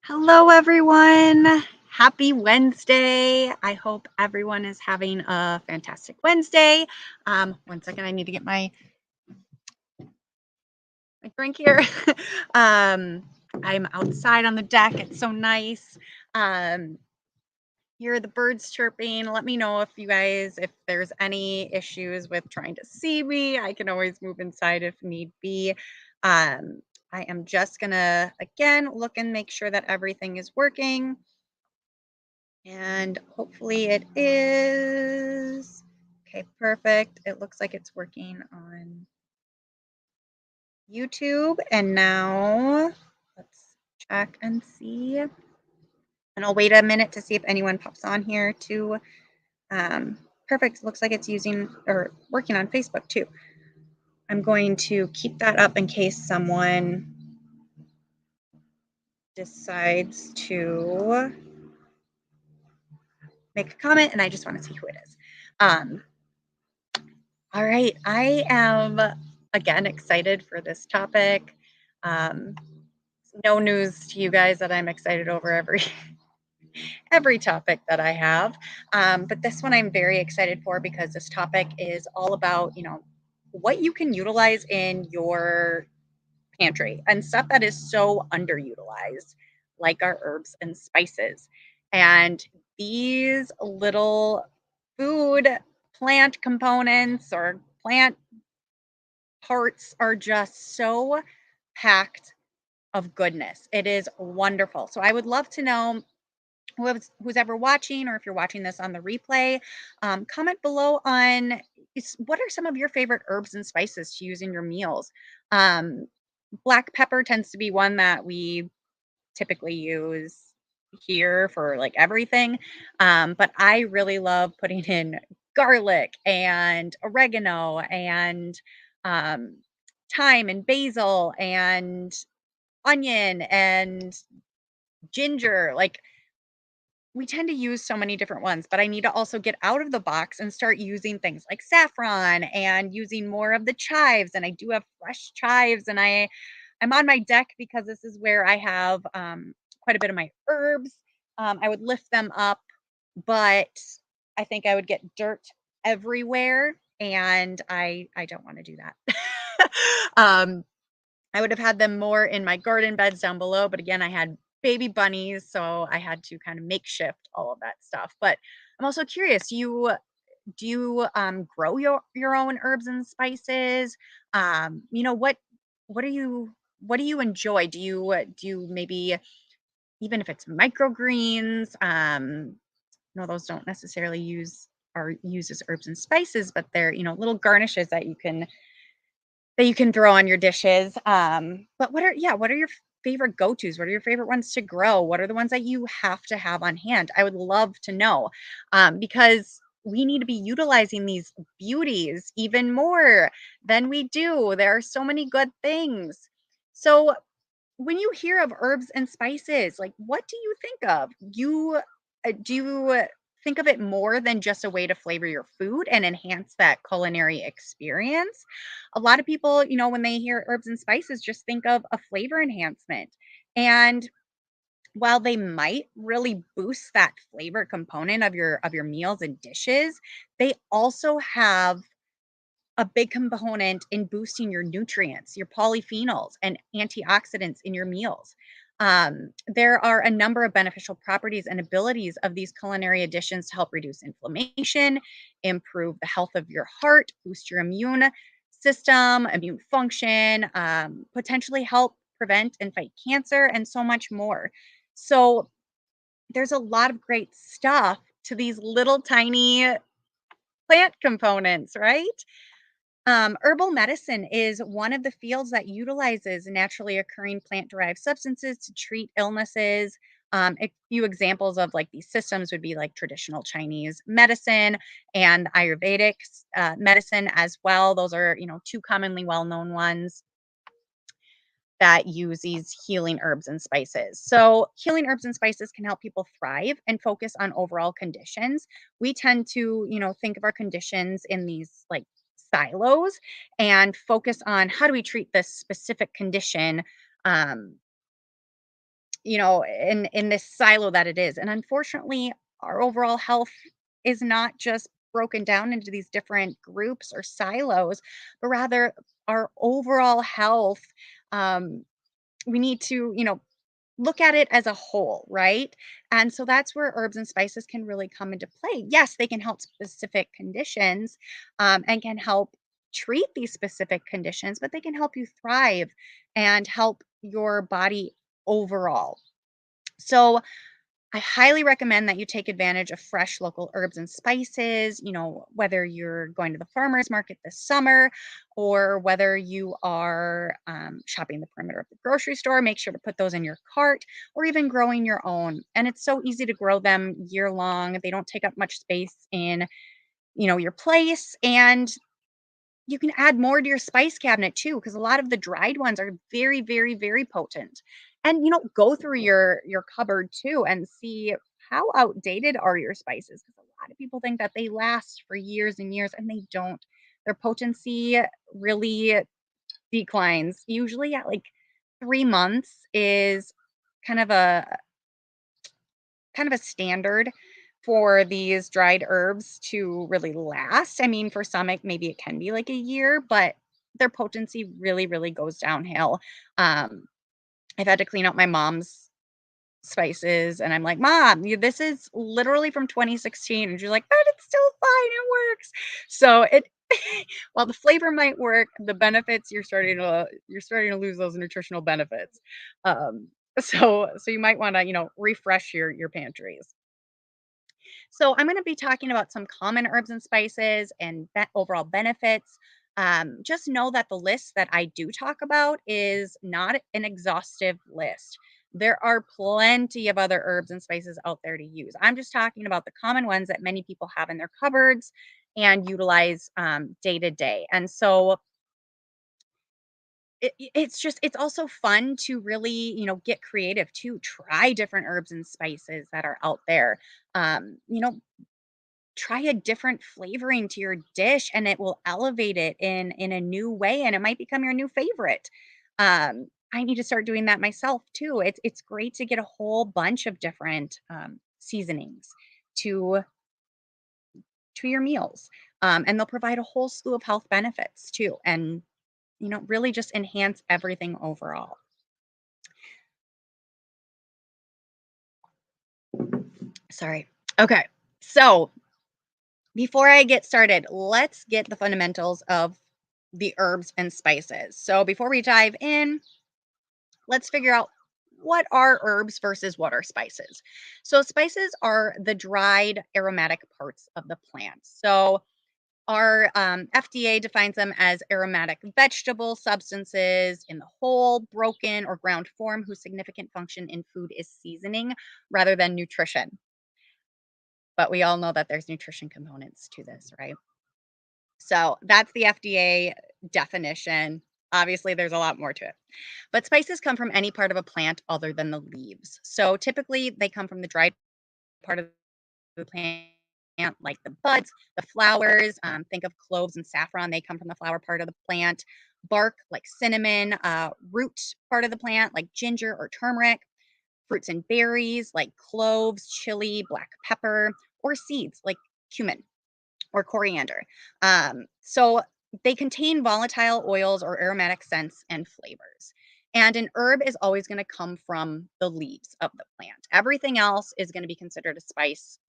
Hello, everyone. Happy Wednesday. I hope everyone is having a fantastic Wednesday. One second, I need to get my drink here. I'm outside on the deck. It's so nice. Um, Hear the birds chirping. Let me know if there's any issues with trying to see me. I can always move inside if need be. Um, I am just gonna again look and make sure that everything is working. And hopefully it is. Okay, perfect. It looks like it's working on YouTube. And now let's check and see. And I'll wait a minute to see if anyone pops on here too. Perfect. Looks like it's using or working on Facebook too. I'm going to keep that up in case someone decides to make a comment, and I just want to see who it is. All right, I am again excited for this topic. Um, no news to you guys that I'm excited over every topic that I have, but this one I'm very excited for because this topic is all about what you can utilize in your pantry and stuff that is so underutilized, like our herbs and spices, and these little food plant components or plant parts are just so packed of goodness. It is wonderful. So I would love to know who's ever watching, or if you're watching this on the replay, comment below on what are some of your favorite herbs and spices to use in your meals. Um, Black pepper tends to be one that we typically use here for like everything. But I really love putting in garlic and oregano and um, thyme and basil and onion and ginger. Like, we tend to use so many different ones, but I need to also get out of the box and start using things like saffron and using more of the chives. And I do have fresh chives, and I'm on my deck because this is where I have quite a bit of my herbs. I would lift them up, but I think I would get dirt everywhere, and I don't want to do that. um, I would have had them more in my garden beds down below, but again, I had baby bunnies, so I had to kind of makeshift all of that stuff. But I'm also curious, do you grow your own herbs and spices? What do you enjoy? Do you maybe, even if it's microgreens, no, those don't necessarily use are used as herbs and spices, but they're, little garnishes that you can throw on your dishes. But what are your favorite go-tos? What are your favorite ones to grow? What are the ones that you have to have on hand? I would love to know, because we need to be utilizing these beauties even more than we do. There are so many good things. So when you hear of herbs and spices, like, what do you think of? Do you think of it more than just a way to flavor your food and enhance that culinary experience? A lot of people, when they hear herbs and spices, just think of a flavor enhancement. And while they might really boost that flavor component of your meals and dishes, they also have a big component in boosting your nutrients, your polyphenols, and antioxidants in your meals. There are a number of beneficial properties and abilities of these culinary additions to help reduce inflammation, improve the health of your heart, boost your immune system, immune function, potentially help prevent and fight cancer, and so much more. So, there's a lot of great stuff to these little tiny plant components, right? Herbal medicine is one of the fields that utilizes naturally occurring plant derived substances to treat illnesses. A few examples of like these systems would be like traditional Chinese medicine and Ayurvedic medicine as well. Those are, two commonly well known ones that use these healing herbs and spices. So, healing herbs and spices can help people thrive and focus on overall conditions. We tend to, think of our conditions in these like silos and focus on how do we treat this specific condition, um, in this silo that it is. And unfortunately, our overall health is not just broken down into these different groups or silos, but rather our overall health. Um, we need to, look at it as a whole, right? And so that's where herbs and spices can really come into play. Yes, they can help specific conditions and can help treat these specific conditions, but they can help you thrive and help your body overall. So, I highly recommend that you take advantage of fresh local herbs and spices, whether you're going to the farmer's market this summer or whether you are shopping the perimeter of the grocery store. Make sure to put those in your cart or even growing your own. And it's so easy to grow them year long. They don't take up much space in, your place. And you can add more to your spice cabinet too, because a lot of the dried ones are very, very, very potent. And go through your cupboard too and see how outdated are your spices. Because a lot of people think that they last for years and years, and they don't. Their potency really declines. Usually at like 3 months is kind of a standard for these dried herbs to really last. I mean, for some, maybe it can be like a year, but their potency really, really goes downhill. Um, I've had to clean out my mom's spices, and I'm like, "Mom, this is literally from 2016," and she's like, "But it's still fine. It works." So it, while the flavor might work, the benefits you're starting to lose those nutritional benefits. Um, so you might want to refresh your pantries. So I'm going to be talking about some common herbs and spices and overall benefits. Just know that the list that I do talk about is not an exhaustive list. There are plenty of other herbs and spices out there to use. I'm just talking about the common ones that many people have in their cupboards and utilize day to day. And so it's also fun to really get creative to try different herbs and spices that are out there. Try a different flavoring to your dish and it will elevate it in a new way and it might become your new favorite. I need to start doing that myself too. It's great to get a whole bunch of different seasonings to your meals. And they'll provide a whole slew of health benefits too, and really just enhance everything overall. Sorry. Okay. So before I get started, let's get the fundamentals of the herbs and spices. So before we dive in, let's figure out what are herbs versus what are spices. So spices are the dried aromatic parts of the plant. So our FDA defines them as aromatic vegetable substances in the whole, broken, or ground form whose significant function in food is seasoning rather than nutrition. But we all know that there's nutrition components to this, right? So that's the FDA definition. Obviously, there's a lot more to it. But spices come from any part of a plant other than the leaves. So typically, they come from the dried part of the plant, like the buds, the flowers. Think of cloves and saffron, they come from the flower part of the plant. Bark, like cinnamon, root part of the plant, like ginger or turmeric. Fruits and berries, like cloves, chili, black pepper, or seeds, like cumin or coriander. So they contain volatile oils or aromatic scents and flavors. And an herb is always going to come from the leaves of the plant. Everything else is going to be considered a spice.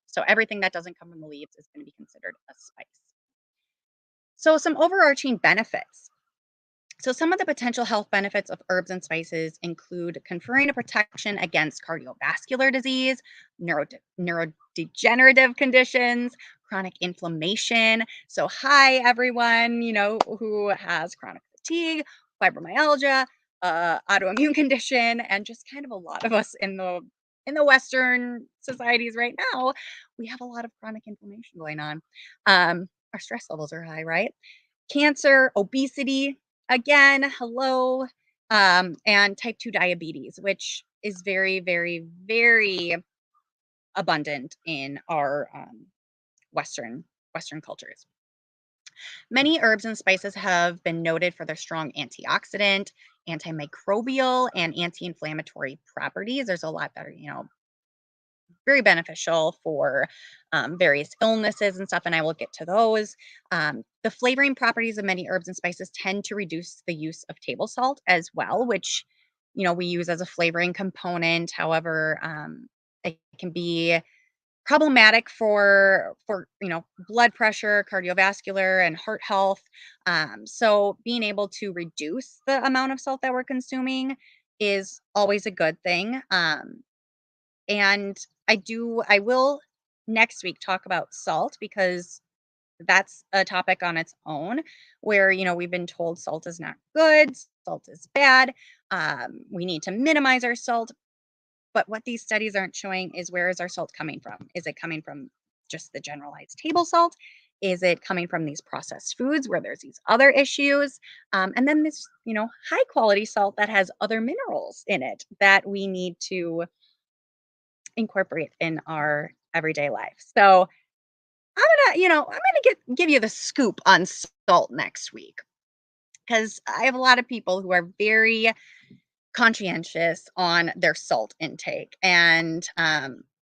So everything that doesn't come from the leaves is going to be considered a spice. So some overarching benefits. So, some of the potential health benefits of herbs and spices include conferring a protection against cardiovascular disease, neurodegenerative conditions, chronic inflammation. So, hi, everyone, who has chronic fatigue, fibromyalgia, autoimmune condition, and just kind of a lot of us in the Western societies right now, we have a lot of chronic inflammation going on. Our stress levels are high, right? Cancer, obesity, again, hello, and type 2 diabetes, which is very, very, very abundant in our Western cultures. Many herbs and spices have been noted for their strong antioxidant, antimicrobial and anti-inflammatory properties. There's a lot that are, very beneficial for various illnesses and stuff, and I will get to those. The flavoring properties of many herbs and spices tend to reduce the use of table salt as well, which we use as a flavoring component. However, it can be problematic for blood pressure, cardiovascular, and heart health. So being able to reduce the amount of salt that we're consuming is always a good thing. And I will next week talk about salt because that's a topic on its own where, we've been told salt is not good, salt is bad. We need to minimize our salt. But what these studies aren't showing is where is our salt coming from? Is it coming from just the generalized table salt? Is it coming from these processed foods where there's these other issues? And then this, high quality salt that has other minerals in it that we need to incorporate in our everyday life. So I'm gonna give you the scoop on salt next week because I have a lot of people who are very conscientious on their salt intake, and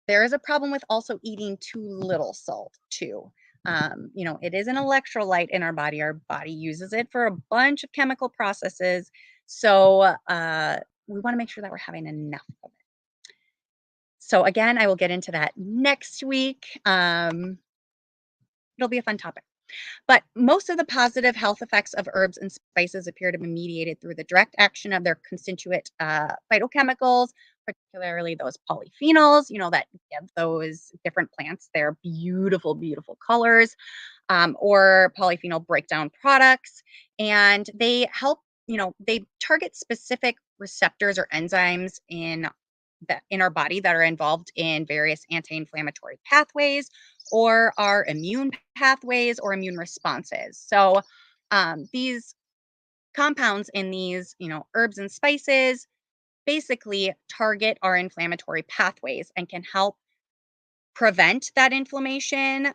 there is a problem with also eating too little salt too. It is an electrolyte in our body. Our body uses it for a bunch of chemical processes, so we want to make sure that we're having enough of it. So again, I will get into that next week. It'll be a fun topic. But most of the positive health effects of herbs and spices appear to be mediated through the direct action of their constituent phytochemicals, particularly those polyphenols, that give those different plants their beautiful, beautiful colors, or polyphenol breakdown products. And they help, they target specific receptors or enzymes in our body that are involved in various anti-inflammatory pathways or our immune pathways or immune responses. So these compounds in these, herbs and spices basically target our inflammatory pathways and can help prevent that inflammation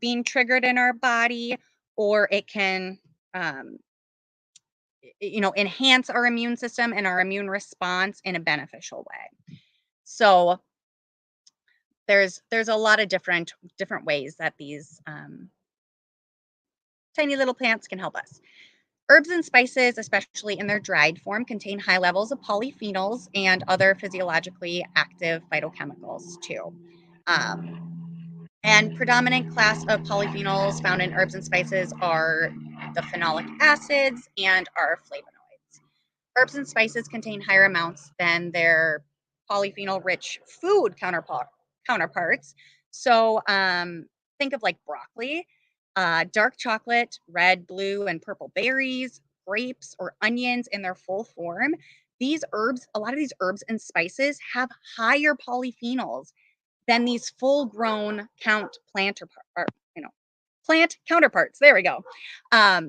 being triggered in our body, or it can um, enhance our immune system and our immune response in a beneficial way. So there's a lot of different ways that these tiny little plants can help us. Herbs and spices, especially in their dried form, contain high levels of polyphenols and other physiologically active phytochemicals too. And predominant class of polyphenols found in herbs and spices are the phenolic acids and our flavonoids. Herbs and spices contain higher amounts than their polyphenol-rich food counterparts. So think of like broccoli, dark chocolate, red, blue, and purple berries, grapes, or onions in their full form. A lot of these herbs and spices have higher polyphenols than these full-grown plant counterparts. There we go.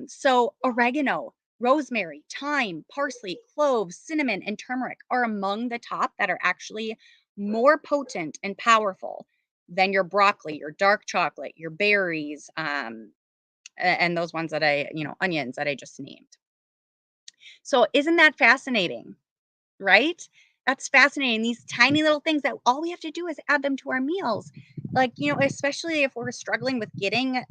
So oregano, rosemary, thyme, parsley, cloves, cinnamon, and turmeric are among the top that are actually more potent and powerful than your broccoli, your dark chocolate, your berries, and those ones that onions that I just named. So isn't that fascinating? Right? That's fascinating. These tiny little things that all we have to do is add them to our meals. Like, especially if we're struggling with getting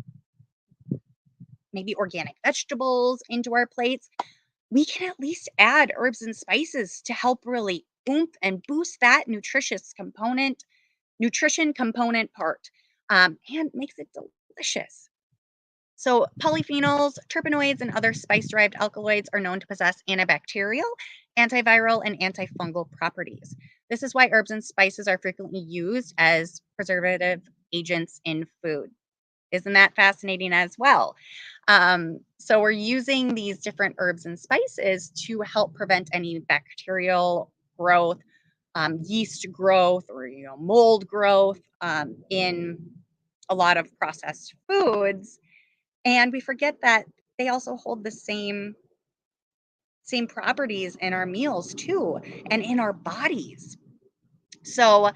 maybe organic vegetables into our plates, we can at least add herbs and spices to help really oomph and boost that nutrition component part, and makes it delicious. So, polyphenols, terpenoids, and other spice derived alkaloids are known to possess antibacterial, antiviral, and antifungal properties. This is why herbs and spices are frequently used as preservative agents in food. Isn't that fascinating as well? So, we're using these different herbs and spices to help prevent any bacterial growth, yeast growth, or mold growth in a lot of processed foods, and we forget that they also hold the same properties in our meals too, and in our bodies. So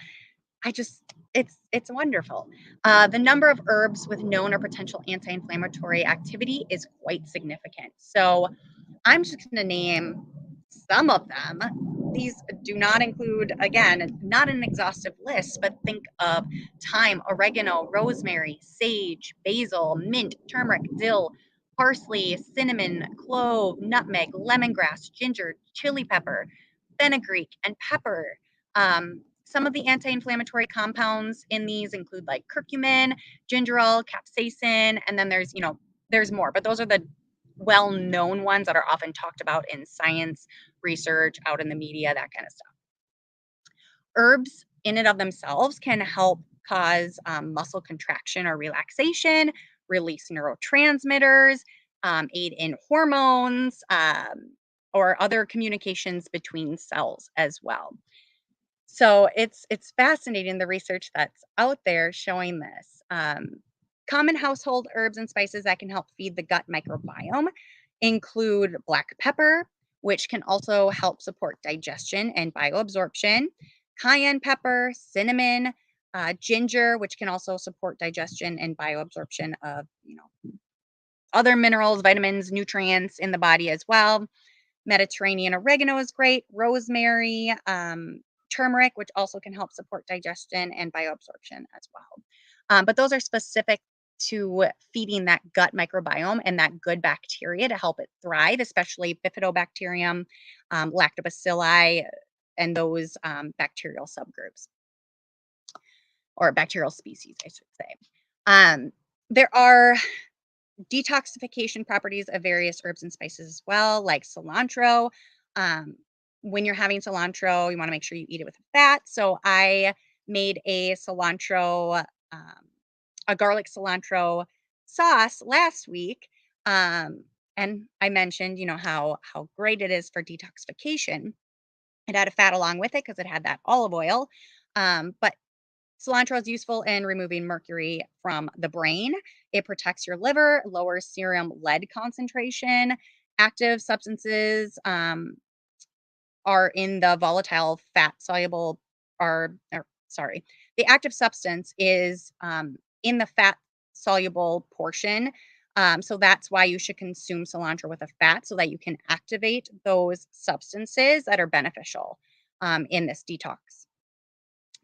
I just it's wonderful. The number of herbs with known or potential anti-inflammatory activity is quite significant. So I'm just going to name some of them. These do not include, again, not an exhaustive list, but think of thyme, oregano, rosemary, sage, basil, mint, turmeric, dill, parsley, cinnamon, clove, nutmeg, lemongrass, ginger, chili pepper, fenugreek, and pepper. Some of the anti-inflammatory compounds in these include like curcumin, gingerol, capsaicin, and then there's more, but those are the well-known ones that are often talked about in science, research, out in the media, that kind of stuff. Herbs in and of themselves can help cause muscle contraction or relaxation, release neurotransmitters, aid in hormones, or other communications between cells as well. So it's fascinating, the research that's out there showing this. Common household herbs and spices that can help feed the gut microbiome include black pepper, which can also help support digestion and bioabsorption, cayenne pepper, cinnamon, ginger, which can also support digestion and bioabsorption of other minerals, vitamins, nutrients in the body as well. Mediterranean oregano is great, rosemary, turmeric, which also can help support digestion and bioabsorption as well. But those are specific to feeding that gut microbiome and that good bacteria to help it thrive, especially bifidobacterium, lactobacilli, and those bacterial subgroups or bacterial species, I should say. There are detoxification properties of various herbs and spices as well, like cilantro. Um, when you're having cilantro, you want to make sure you eat it with fat. So I made a garlic cilantro sauce last week, and I mentioned, how great it is for detoxification. It had a fat along with it because it had that olive oil, but cilantro is useful in removing mercury from the brain. It protects your liver, lowers serum lead concentration. Active substances are in the volatile fat soluble, or sorry, the active substance is in the fat soluble portion. So that's why you should consume cilantro with a fat so that you can activate those substances that are beneficial in this detox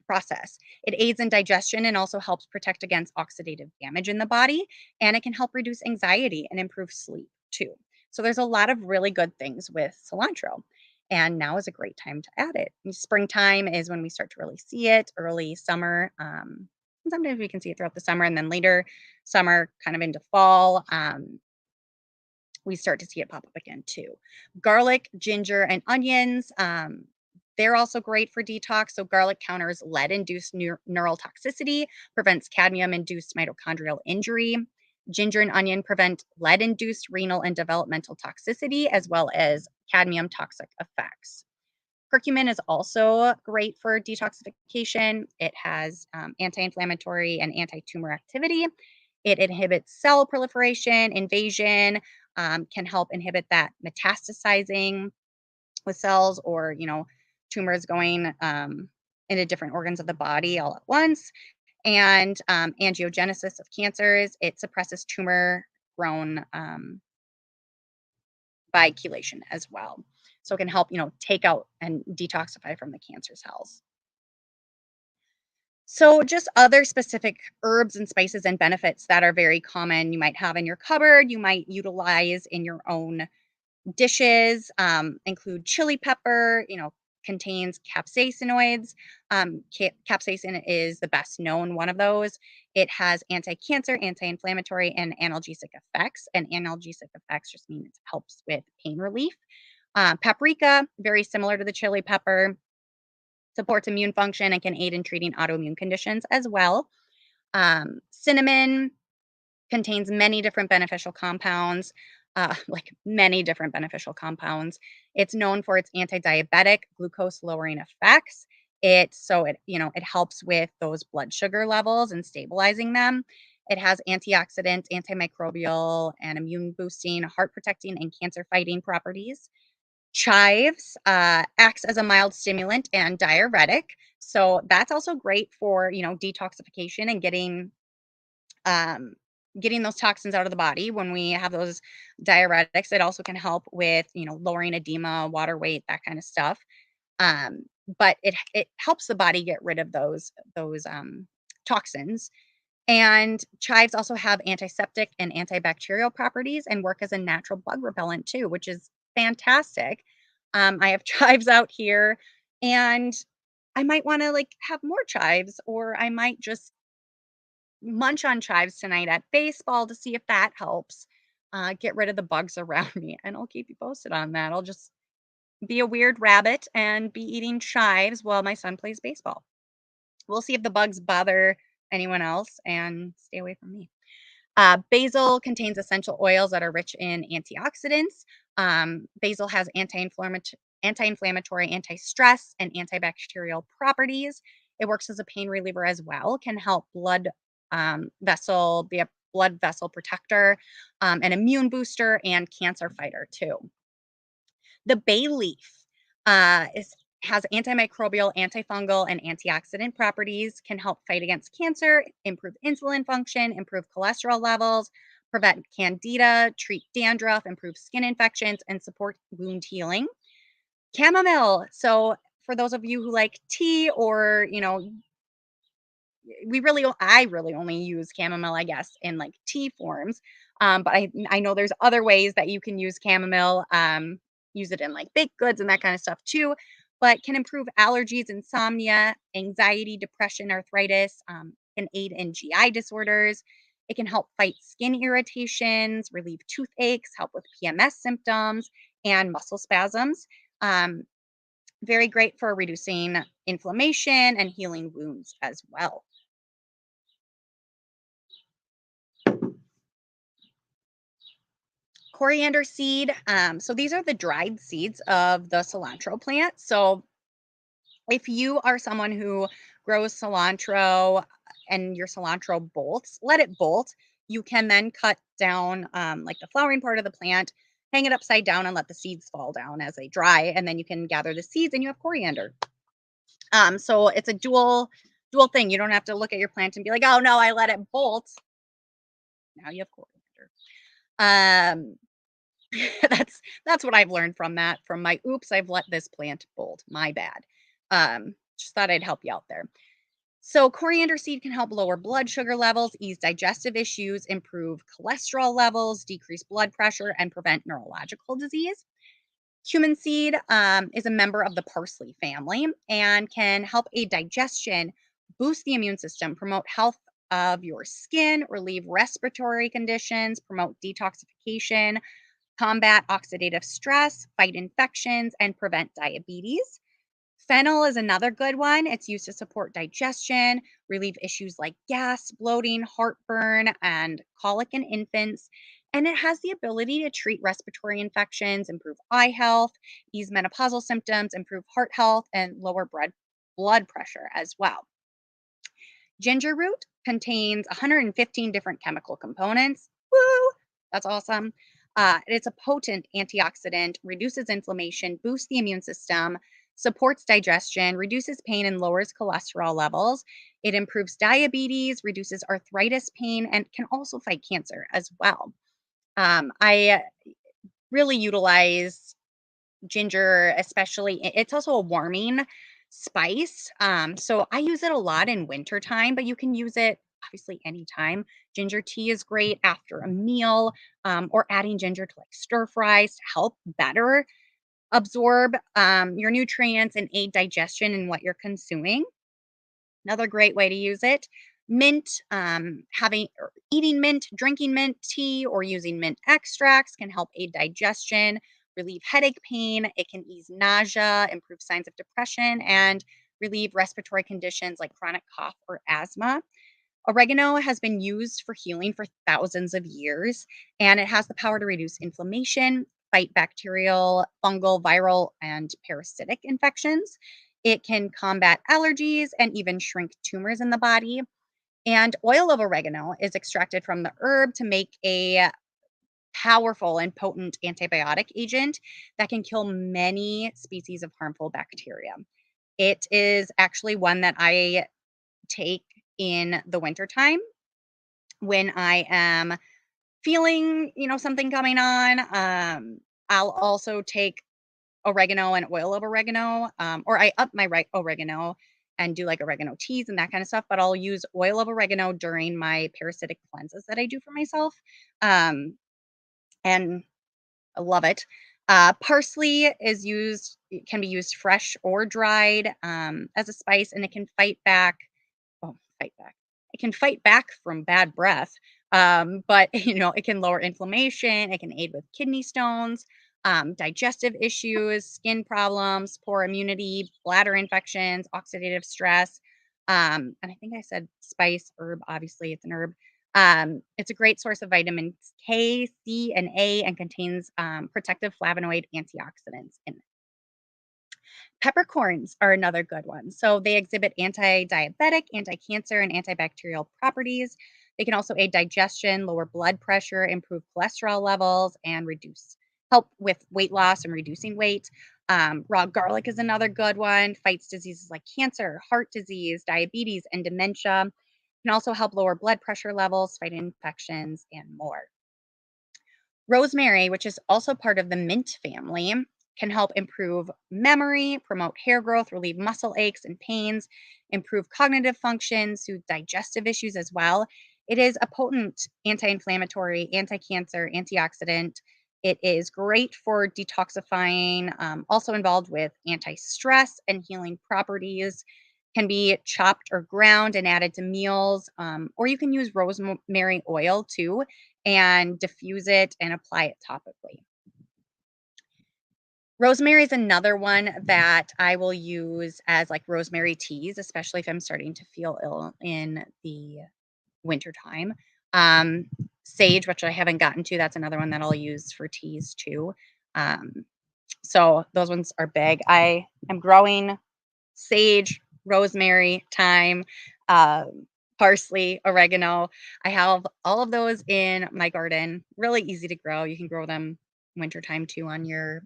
process. It aids in digestion and also helps protect against oxidative damage in the body, and it can help reduce anxiety and improve sleep too. So there's a lot of really good things with cilantro. And now is a great time to add it. Springtime is when we start to really see it, early summer. And sometimes we can see it throughout the summer, and then later summer, kind of into fall. We start to see it pop up again too. Garlic, ginger, and onions. They're also great for detox. So, garlic counters lead induced neural toxicity, prevents cadmium induced mitochondrial injury. Ginger and onion prevent lead induced renal and developmental toxicity, as well as cadmium toxic effects. Curcumin is also great for detoxification. It has anti inflammatory and anti tumor activity. It inhibits cell proliferation, invasion, can help inhibit that metastasizing with cells or, tumors going into different organs of the body all at once. And angiogenesis of cancers, it suppresses tumor grown by chelation as well. So it can help, take out and detoxify from the cancer cells. So just other specific herbs and spices and benefits that are very common you might have in your cupboard, you might utilize in your own dishes, include chili pepper, contains capsaicinoids. Capsaicin is the best known one of those. It has anti-cancer, anti-inflammatory, and analgesic effects. And analgesic effects just mean it helps with pain relief. Paprika, very similar to the chili pepper, supports immune function and can aid in treating autoimmune conditions as well. Cinnamon contains many different beneficial compounds, like many different beneficial compounds. It's known for its anti-diabetic, glucose lowering effects. It helps with those blood sugar levels and stabilizing them. It has antioxidant, antimicrobial, and immune boosting, heart protecting, and cancer fighting properties. Chives acts as a mild stimulant and diuretic. So that's also great for, detoxification and getting getting those toxins out of the body when we have those diuretics. It also can help with, lowering edema, water weight, that kind of stuff. Um, but it helps the body get rid of those toxins. And chives also have antiseptic and antibacterial properties and work as a natural bug repellent too, which is fantastic. I have chives out here, and I might want to like have more chives, or I might just munch on chives tonight at baseball to see if that helps get rid of the bugs around me. And I'll keep you posted on that. I'll just be a weird rabbit and be eating chives while my son plays baseball. We'll see if the bugs bother anyone else and stay away from me. Basil contains essential oils that are rich in antioxidants. Basil has anti-inflammatory, anti-stress, and antibacterial properties. It works as a pain reliever as well. Can help be a blood vessel protector, an immune booster, and cancer fighter too. The bay leaf is has antimicrobial, antifungal, and antioxidant properties, can help fight against cancer, improve insulin function, improve cholesterol levels, prevent candida, treat dandruff, improve skin infections, and support wound healing. Chamomile. So for those of you who like tea, or I really only use chamomile, I guess, in like tea forms. But I know there's other ways that you can use chamomile. Use it in like baked goods and that kind of stuff too. But can improve allergies, insomnia, anxiety, depression, arthritis. Can aid in GI disorders. It can help fight skin irritations, relieve toothaches, help with PMS symptoms, and muscle spasms. Um, Very great for reducing inflammation and healing wounds as well. Coriander seed. So these are the dried seeds of the cilantro plant. So if you are someone who grows cilantro and your cilantro bolts, let it bolt. You can then cut down like the flowering part of the plant, hang it upside down, and let the seeds fall down as they dry. And then you can gather the seeds and you have coriander. So it's a dual thing. You don't have to look at your plant and be like, oh no, I let it bolt. Now you have coriander. Um, that's what I've learned from that, from my oops, I've let this plant bolt. My bad. Just thought I'd help you out there. So coriander seed can help lower blood sugar levels, ease digestive issues, improve cholesterol levels, decrease blood pressure, and prevent neurological disease. Cumin seed is a member of the parsley family and can help aid digestion, boost the immune system, promote health of your skin, relieve respiratory conditions, promote detoxification, combat oxidative stress, fight infections, and prevent diabetes. Fennel is another good one. It's used to support digestion, relieve issues like gas, bloating, heartburn, and colic in infants. And it has the ability to treat respiratory infections, improve eye health, ease menopausal symptoms, improve heart health, and lower blood pressure as well. Ginger root contains 115 different chemical components. Woo! That's awesome. It's a potent antioxidant, reduces inflammation, boosts the immune system, supports digestion, reduces pain, and lowers cholesterol levels. It improves diabetes, reduces arthritis pain, and can also fight cancer as well. I really utilize ginger, especially it's also a warming spice. So I use it a lot in wintertime, but you can use it obviously anytime. Ginger tea is great after a meal, or adding ginger to like stir fries to help better absorb your nutrients and aid digestion in what you're consuming. Another great way to use it. Mint, having or eating mint, drinking mint tea, or using mint extracts can help aid digestion, relieve headache pain. It can ease nausea, improve signs of depression, and relieve respiratory conditions like chronic cough or asthma. Oregano has been used for healing for thousands of years, and it has the power to reduce inflammation, fight bacterial, fungal, viral, and parasitic infections. It can combat allergies and even shrink tumors in the body. And oil of oregano is extracted from the herb to make a powerful and potent antibiotic agent that can kill many species of harmful bacteria. It is actually one that I take in the wintertime when I am feeling, something coming on. I'll also take oregano and oil of oregano, or I up my oregano and do like oregano teas and that kind of stuff. But I'll use oil of oregano during my parasitic cleanses that I do for myself. Um, and I love it. Parsley it can be used fresh or dried as a spice, and it can fight back. Oh, fight back. It can fight back from bad breath, but it can lower inflammation. It can aid with kidney stones, digestive issues, skin problems, poor immunity, bladder infections, oxidative stress. And I think I said spice herb. Obviously, it's an herb. It's a great source of vitamins K, C, and A, and contains protective flavonoid antioxidants in Peppercorns are another good one. So they exhibit anti-diabetic, anti-cancer, and antibacterial properties. They can also aid digestion, lower blood pressure, improve cholesterol levels, and help with weight loss and reducing weight. Raw garlic is another good one. Fights diseases like cancer, heart disease, diabetes, and dementia. Can also help lower blood pressure levels, fight infections, and more. Rosemary, which is also part of the mint family, can help improve memory, promote hair growth, relieve muscle aches and pains, improve cognitive function, soothe digestive issues as well. It is a potent anti inflammatory, anti cancer, antioxidant. It is great for detoxifying, also involved with anti stress and healing properties. Can be chopped or ground and added to meals, or you can use rosemary oil too and diffuse it and apply it topically. Rosemary is another one that I will use as like rosemary teas, especially if I'm starting to feel ill in the winter time. Um, Sage, which I haven't gotten to, that's another one that I'll use for teas too. Um, so those ones are big. I am growing sage, rosemary, thyme, parsley, oregano. I have all of those in my garden. Really easy to grow. You can grow them wintertime too on your,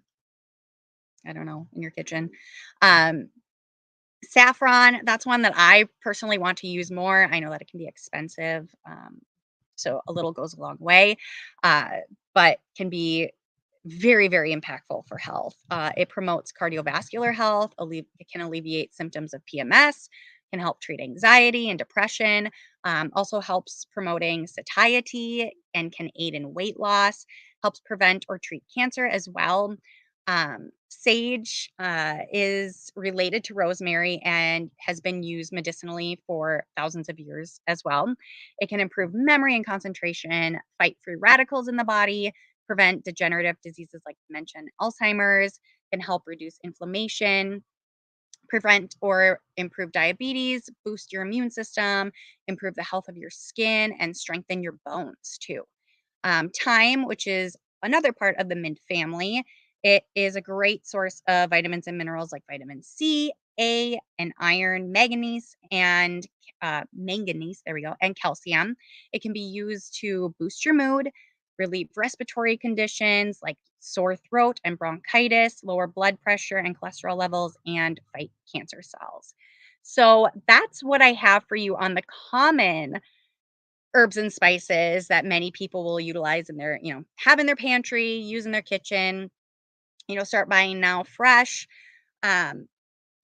I don't know, in your kitchen. Um, Saffron, that's one that I personally want to use more. I know that it can be expensive. So a little goes a long way, uh, but can be very, very impactful for health. It promotes cardiovascular health, it can alleviate symptoms of PMS, can help treat anxiety and depression, also helps promoting satiety and can aid in weight loss, helps prevent or treat cancer as well. Sage is related to rosemary and has been used medicinally for thousands of years as well. It can improve memory and concentration, fight free radicals in the body, prevent degenerative diseases like dementia and Alzheimer's, can help reduce inflammation, prevent or improve diabetes, boost your immune system, improve the health of your skin, and strengthen your bones too. Thyme, which is another part of the mint family, it is a great source of vitamins and minerals like vitamin C, A, and iron, manganese, there we go, and calcium. It can be used to boost your mood, relieve respiratory conditions like sore throat and bronchitis, lower blood pressure and cholesterol levels, and fight cancer cells. So that's what I have for you on the common herbs and spices that many people will utilize in their, have in their pantry, use in their kitchen, start buying now fresh. Um,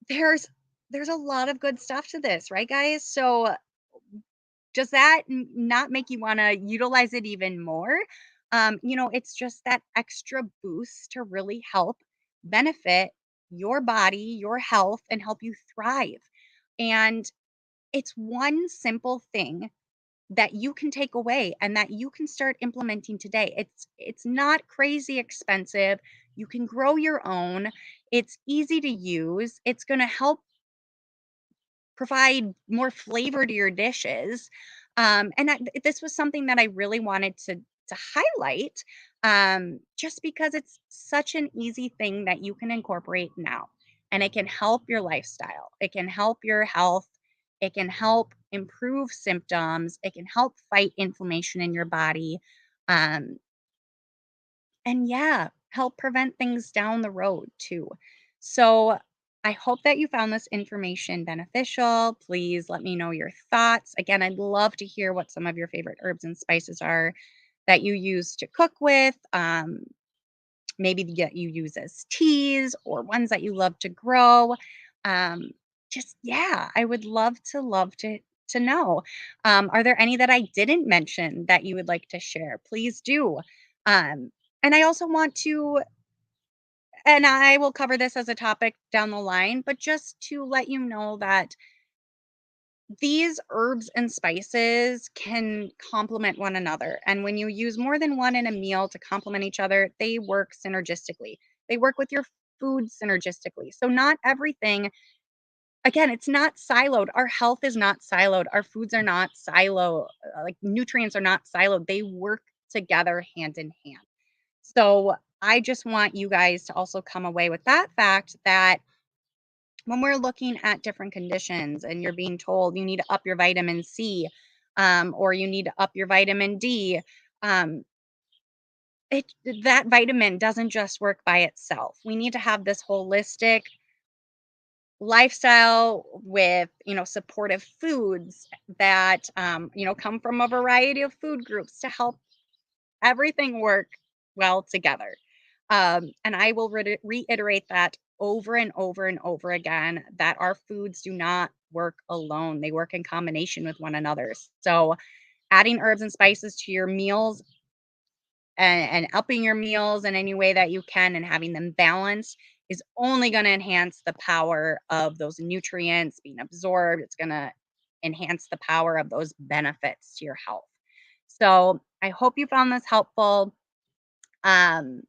there's there's a lot of good stuff to this, right, guys? So does that not make you want to utilize it even more? It's just that extra boost to really help benefit your body, your health, and help you thrive. And it's one simple thing that you can take away and that you can start implementing today. It's not crazy expensive. You can grow your own. It's easy to use. It's going to help provide more flavor to your dishes. This was something that I really wanted to highlight, just because it's such an easy thing that you can incorporate now, and it can help your lifestyle. It can help your health. It can help improve symptoms. It can help fight inflammation in your body, um, and yeah, help prevent things down the road too. So I hope that you found this information beneficial. Please let me know your thoughts. Again, I'd love to hear what some of your favorite herbs and spices are that you use to cook with. Maybe that you use as teas or ones that you love to grow. Um, just yeah, I would love to know. Are there any that I didn't mention that you would like to share? Please do. Um, and I also want to, and I will cover this as a topic down the line, but just to let you know that these herbs and spices can complement one another. And when you use more than one in a meal to complement each other, they work synergistically. They work with your food synergistically. So, not everything, again, it's not siloed. Our health is not siloed. Our foods are not siloed. Like nutrients are not siloed. They work together hand in hand. So, I just want you guys to also come away with that fact that when we're looking at different conditions and you're being told you need to up your vitamin C, or you need to up your vitamin D, um, it that vitamin doesn't just work by itself. We need to have this holistic lifestyle with, supportive foods that, come from a variety of food groups to help everything work well together. And I will reiterate that over and over and over again that our foods do not work alone. They work in combination with one another. So, adding herbs and spices to your meals and upping your meals in any way that you can and having them balanced is only going to enhance the power of those nutrients being absorbed. It's going to enhance the power of those benefits to your health. So, I hope you found this helpful. Um,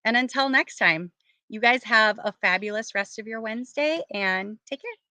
and until next time, you guys have a fabulous rest of your Wednesday and take care.